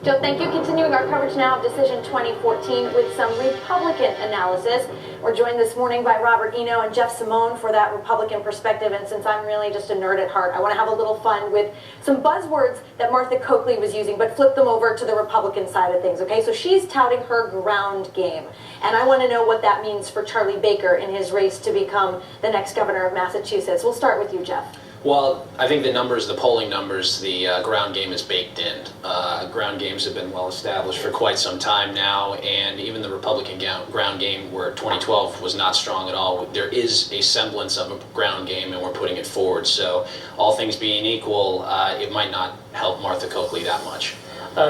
Joe, thank you. Continuing our coverage now of Decision 2014 with some Republican analysis. We're joined this morning by Robert Eno and Jeff Simone for that Republican perspective. And since I'm really just a nerd at heart, I want to have a little fun with some buzzwords that Martha Coakley was using, but flip them over to the Republican side of things, okay? So she's touting her ground game. And I want to know what that means for Charlie Baker in his race to become the next governor of Massachusetts. We'll start with you, Jeff. Well, I think the numbers, the polling numbers, the ground game is baked in. Ground games have been well established for quite some time now, and even the Republican ground game, where 2012 was not strong at all, there is a semblance of a ground game, and we're putting it forward. So, all things being equal, it might not help Martha Coakley that much.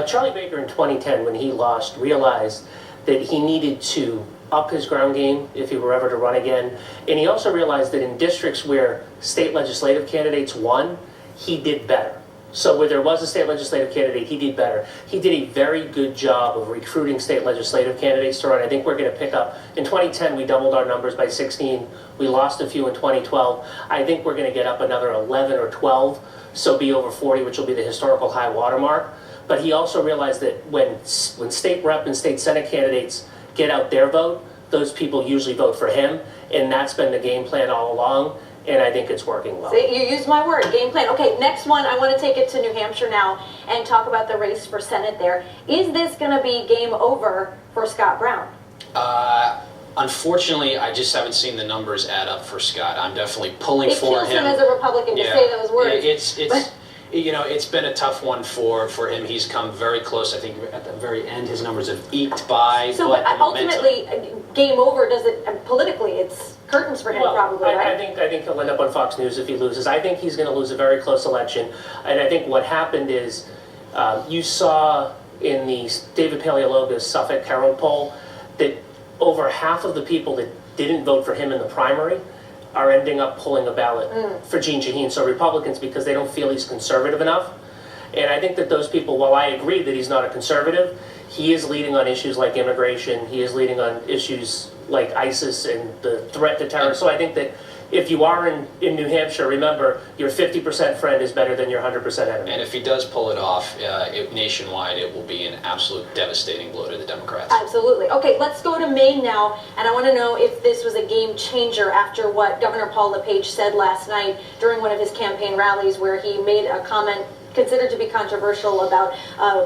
Charlie Baker in 2010, when he lost, realized that he needed to up his ground game if he were ever to run again. And he also realized that in districts where state legislative candidates won, he did better. So where there was a state legislative candidate, he did better. He did a very good job of recruiting state legislative candidates to run. I think we're going to pick up. In 2010, we doubled our numbers by 16. We lost a few in 2012. I think we're going to get up another 11 or 12, so be over 40, which will be the historical high watermark. But he also realized that when state rep and state senate candidates get out their vote, those people usually vote for him, and that's been the game plan all along, and I think it's working well. See, you used my word, game plan. Okay, next one, I want to take it to New Hampshire now and talk about the race for Senate there. Is this going to be game over for Scott Brown? Unfortunately, I just haven't seen the numbers add up for Scott. I'm definitely pulling for him. It kills him as a Republican to say those words. You know, it's been a tough one for him. He's come very close. I think at the very end, his numbers have eked by. So, but ultimately, game over. Does it politically? It's curtains for him, probably, right? I think he'll end up on Fox News if he loses. I think he's going to lose a very close election, and I think what happened is you saw in the David Paleologa's Suffolk Herald poll that over half of the people that didn't vote for him in the primary are ending up pulling a ballot for Jeanne Shaheen. So Republicans, because they don't feel he's conservative enough. And I think that those people, while I agree that he's not a conservative, he is leading on issues like immigration, he is leading on issues like ISIS and the threat to terror. So I think that if you are in New Hampshire, remember, your 50% friend is better than your 100% enemy. And if he does pull it off nationwide, it will be an absolute devastating blow to the Democrats. Absolutely. Okay, let's go to Maine now, and I want to know if this was a game changer after what Governor Paul LePage said last night during one of his campaign rallies, where he made a comment considered to be controversial about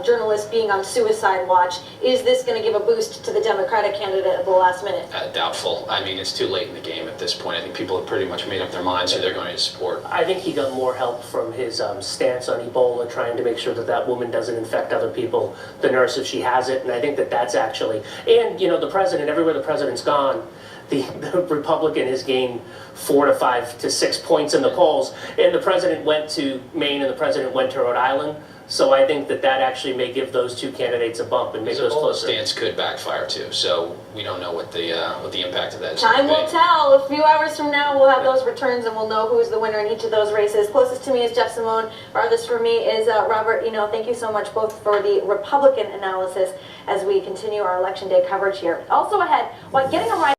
journalists being on suicide watch. Is this going to give a boost to the Democratic candidate at the last minute? Doubtful. I mean, it's too late in the game at this point. I think people have pretty much made up their minds who they're going to support. I think he got more help from his stance on Ebola, trying to make sure that that woman doesn't infect other people, the nurse, if she has it, and I think that that's actually, and you know, the president, everywhere the president's gone, the Republican has gained 4 to 5 to 6 points in the polls, and the president went to Maine and the president went to Rhode Island. So I think that that actually may give those two candidates a bump and make those closer. The stance could backfire too, so we don't know what the impact of that is. Time will tell. A few hours from now, we'll have those returns and we'll know who's the winner in each of those races. Closest to me is Jeff Simone. Farthest for me is Robert Eno. Thank you so much both for the Republican analysis as we continue our Election Day coverage here. Also ahead, while getting a ride